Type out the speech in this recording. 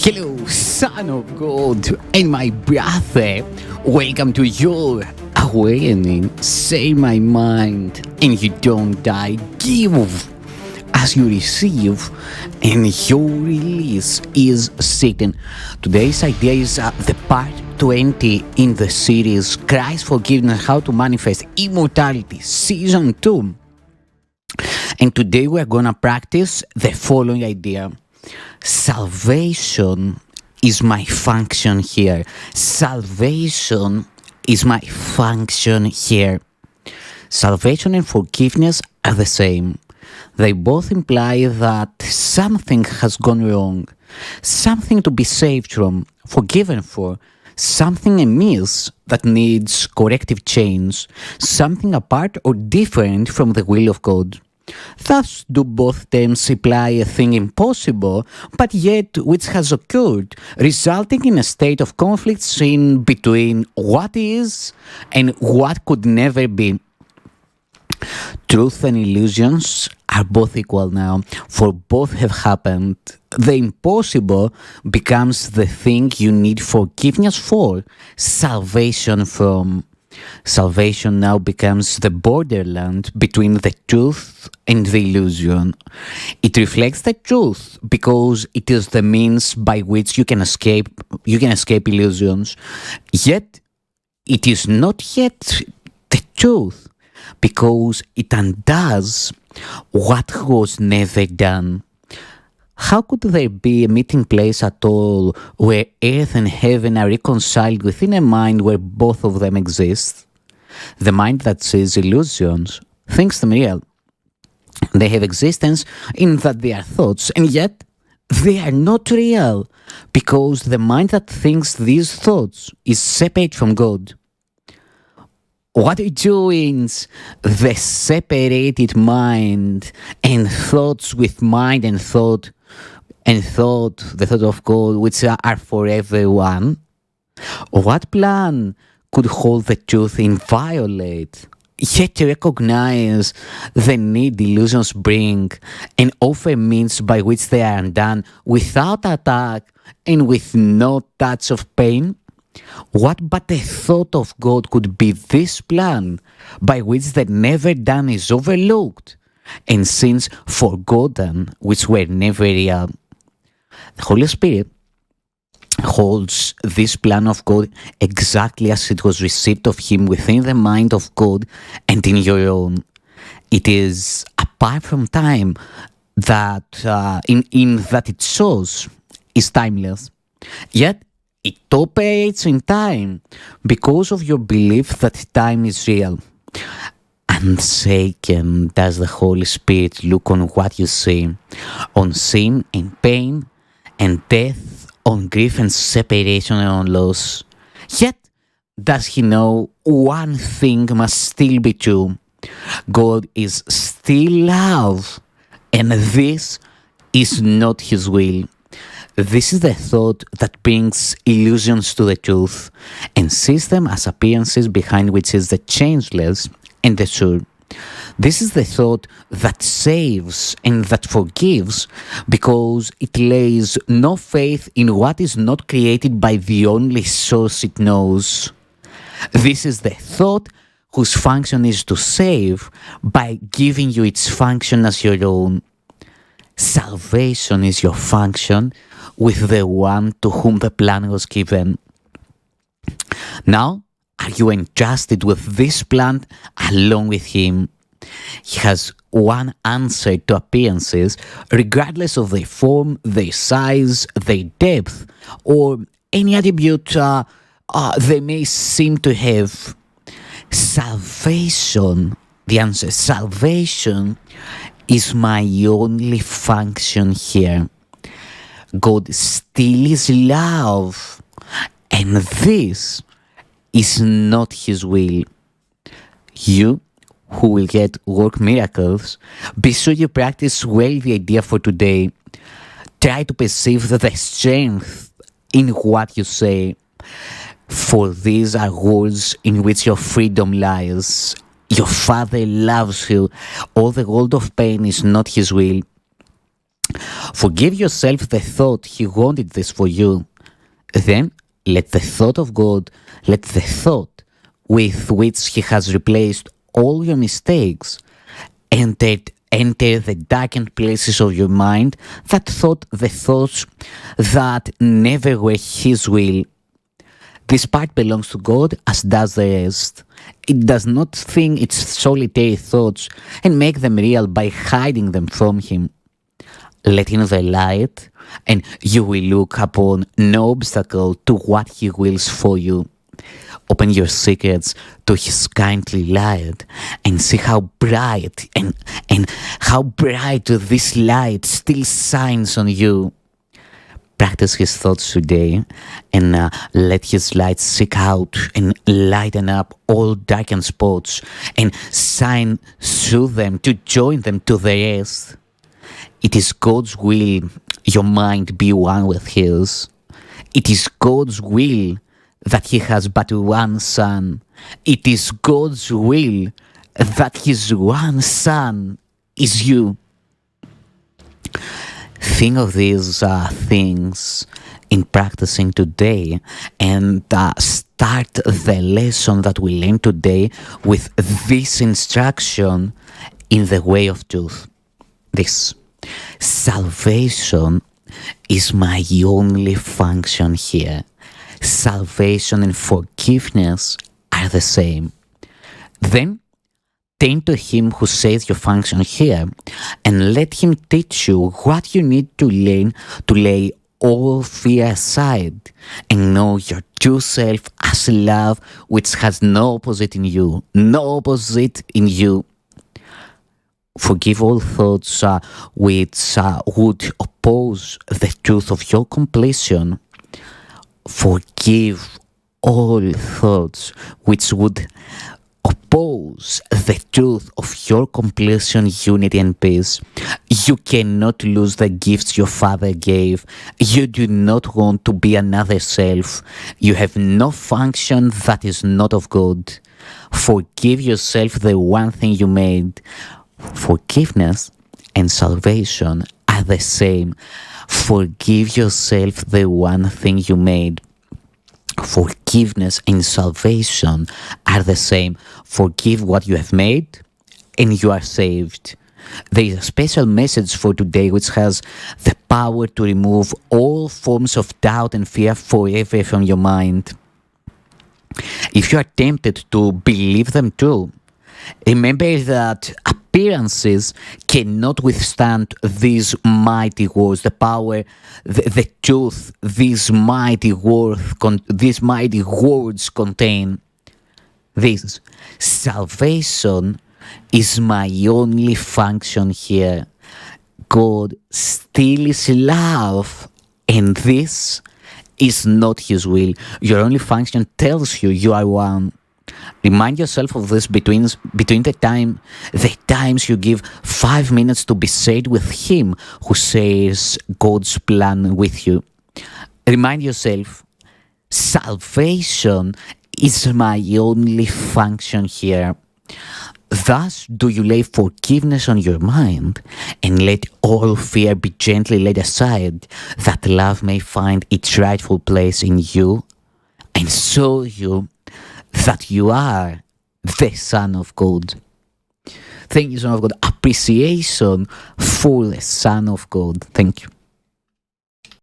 Hello, Son of God and my brother. Welcome to your awakening. Say my mind, and you don't die. Give as you receive, and your release is Satan. Today's idea is the part 20 in the series Christ Forgiveness: How to Manifest Immortality, Season 2. And today we're gonna practice the following idea. Salvation is my function here. Salvation is my function here. Salvation and forgiveness are the same. They both imply that something has gone wrong, something to be saved from, forgiven for, something amiss that needs corrective change, something apart or different from the will of God. Thus do both terms imply a thing impossible, but yet which has occurred, resulting in a state of conflict in between what is and what could never be. Truth and illusions are both equal now, for both have happened. The impossible becomes the thing you need forgiveness for, salvation from. Salvation now becomes the borderland between the truth and the illusion. It reflects the truth because it is the means by which you can escape illusions. Yet it is not yet the truth because it undoes what was never done. How could there be a meeting place at all where earth and heaven are reconciled within a mind where both of them exist? The mind that sees illusions thinks them real. They have existence in that they are thoughts, and yet they are not real because the mind that thinks these thoughts is separate from God. What it joins the separated mind and thoughts with mind and thought, the thought of God, which are forever one. What plan could hold the truth inviolate, yet recognize the need illusions bring and offer means by which they are undone without attack and with no touch of pain? What but the thought of God could be this plan by which the never done is overlooked and sins forgotten which were never real? The Holy Spirit holds this plan of God exactly as it was received of Him within the mind of God and in your own. It is apart from time that in that it shows is timeless. Yet it operates in time because of your belief that time is real. Unshaken does the Holy Spirit look on what you see, on sin and pain and death, on grief and separation and on loss. Yet does He know one thing must still be true. God is still love, and this is not His will. This is the thought that brings illusions to the truth and sees them as appearances behind which is the changeless and the sure. This is the thought that saves and that forgives because it lays no faith in what is not created by the only source it knows. This is the thought whose function is to save by giving you its function as your own. Salvation is your function with the one to whom the plan was given. Now, are you entrusted with this plan along with Him? He has one answer to appearances, regardless of their form, their size, their depth, or any attribute they may seem to have. Salvation, the answer, salvation is my only function here. God still is love, and this is not His will. You who will get work miracles, be sure you practice well the idea for today. Try to perceive the strength in what you say, for these are words in which your freedom lies. Your Father loves you. All the world of pain is not His will. Forgive yourself the thought He wanted this for you. Then let the thought of God, let the thought with which He has replaced all your mistakes, enter the darkened places of your mind, the thoughts that never were His will. This part belongs to God, as does the rest. It does not think its solitary thoughts and make them real by hiding them from Him. Let in the light, and you will look upon no obstacle to what He wills for you. Open your secrets to His kindly light and see how bright and how bright this light still shines on you. Practice His thoughts today and let His light seek out and lighten up all darkened spots and shine through them to join them to the rest. It is God's will your mind be one with His. It is God's will that He has but one Son. It is God's will that His one Son is you. Think of these things in practicing today and start the lesson that we learn today with this instruction in the way of truth. This: salvation is my only function here. Salvation and forgiveness are the same. Then turn to Him who says your function here and let Him teach you what you need to learn to lay all fear aside and know your true self as love, which has no opposite in you. No opposite in you. Forgive all thoughts which would oppose the truth of your completion. Forgive all thoughts which would oppose the truth of your completion, unity, and peace. You cannot lose the gifts your Father gave. You do not want to be another self. You have no function that is not of God. Forgive yourself the one thing you made. Forgiveness and salvation are the same. Forgive yourself the one thing you made. Forgiveness and salvation are the same. Forgive what you have made and you are saved. There is a special message for today which has the power to remove all forms of doubt and fear forever from your mind. If you are tempted to believe them too, remember that appearances cannot withstand these mighty words, the power, the truth these mighty words contain. This: salvation is my only function here. God still is love, and this is not His will. Your only function tells you you are one. Remind yourself of this between the times you give 5 minutes to be said with Him who shares God's plan with you. Remind yourself, salvation is my only function here. Thus do you lay forgiveness on your mind and let all fear be gently laid aside, that love may find its rightful place in you and show you that you are the Son of God. Thank you, Son of God. Appreciation for the Son of God. Thank you.